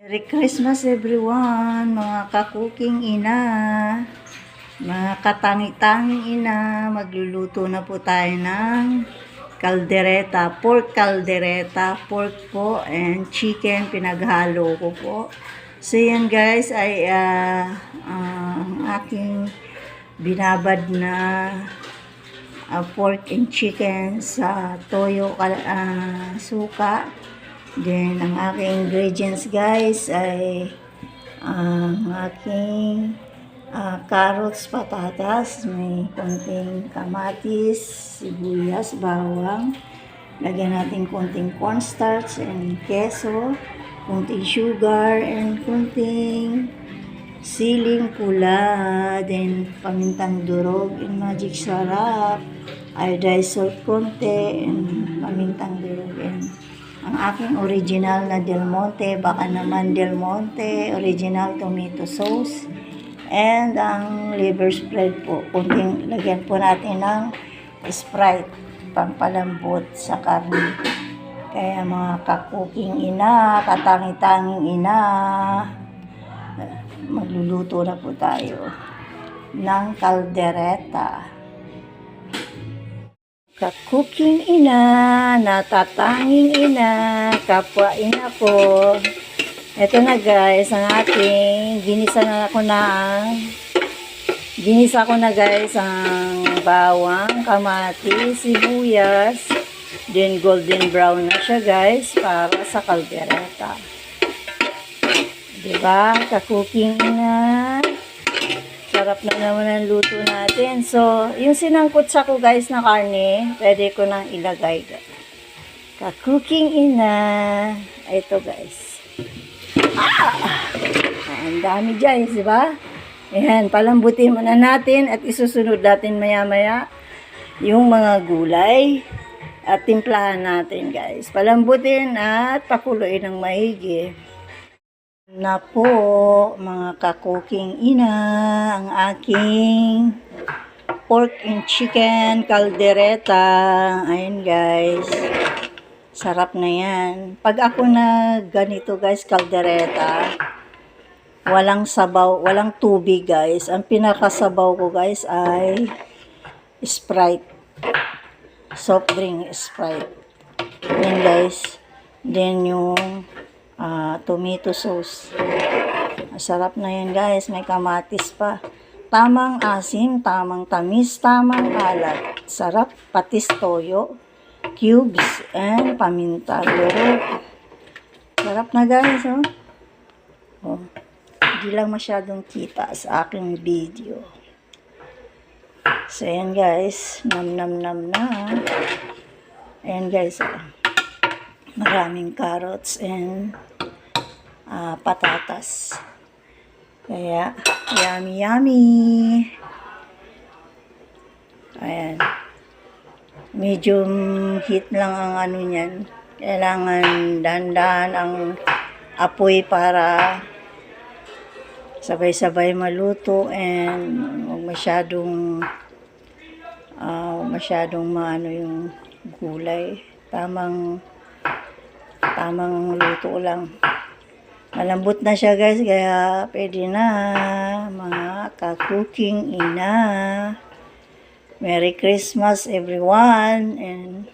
Merry Christmas everyone, mga kakuking ina, mga katangi-tanging ina. Magluluto na po tayo ng kaldereta, pork kaldereta, pork po and chicken, pinaghalo ko po. So yan guys ay aking binabad na pork and chicken sa toyo, suka. Then, ang aking ingredients guys ay ang aking carrots, patatas, may konting kamatis, sibuyas, bawang. Lagyan natin konting cornstarch and keso, konting sugar, and konting siling pula. Then, pamintang durog and magic sarap, iodized salt konti, and pamintang durog, and ang aking original na Del Monte, baka naman Del Monte, original tomato sauce, and ang liver spread po. Kunting lagyan po natin ng Sprite, pampalambot sa karne. Kaya mga kakuking ina, katangi-tanging ina, magluluto na po tayo ng kaldereta. Kakuking ina, natatanging ina, kapwa ina po. Ito na guys, ang aking ginisa ko na guys ang bawang, kamatis, sibuyas, then golden brown na siya guys para sa kaldereta. Diba, kakuking ina? Sarap na naman ang luto natin. So, yung sinangkot sa ko guys na karne, pwede ko nang ilagay. Kakuking ina. Ito guys. Ang dami guys, di ba? Ayan, palambutin muna natin at isusunod natin maya-maya yung mga gulay at timplahan natin guys. Palambutin at pakuluin ng maigi. Na po mga kakuking ina, ang aking pork and chicken kaldereta. Ayun guys, sarap na yan. Pag ako na ganito guys, kaldereta, walang sabaw, walang tubig guys. Ang pinakasabaw ko guys ay Sprite, soft drink Sprite. Yan guys. Then yung tomato sauce. Masarap na yan guys. May kamatis pa. Tamang asin, tamang tamis, tamang alat. Sarap. Patis toyo, cubes, and paminta. Sarap na guys. Oh. Hindi lang masyadong kita sa aking video. So yan guys. Nam na. Ayan guys. Maraming carrots and patatas. Kaya, yummy. Ayan. Medium heat lang ang ano niyan. Kailangan dahan-dahan ang apoy para sabay-sabay maluto and huwag masyadong maano yung gulay. Tamang luto lang. Malambot na siya guys, kaya pwede na mga kakuking ina. Merry Christmas everyone and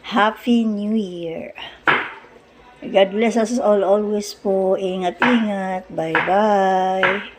Happy New Year. God bless us all always po. Ingat-ingat. Bye-bye.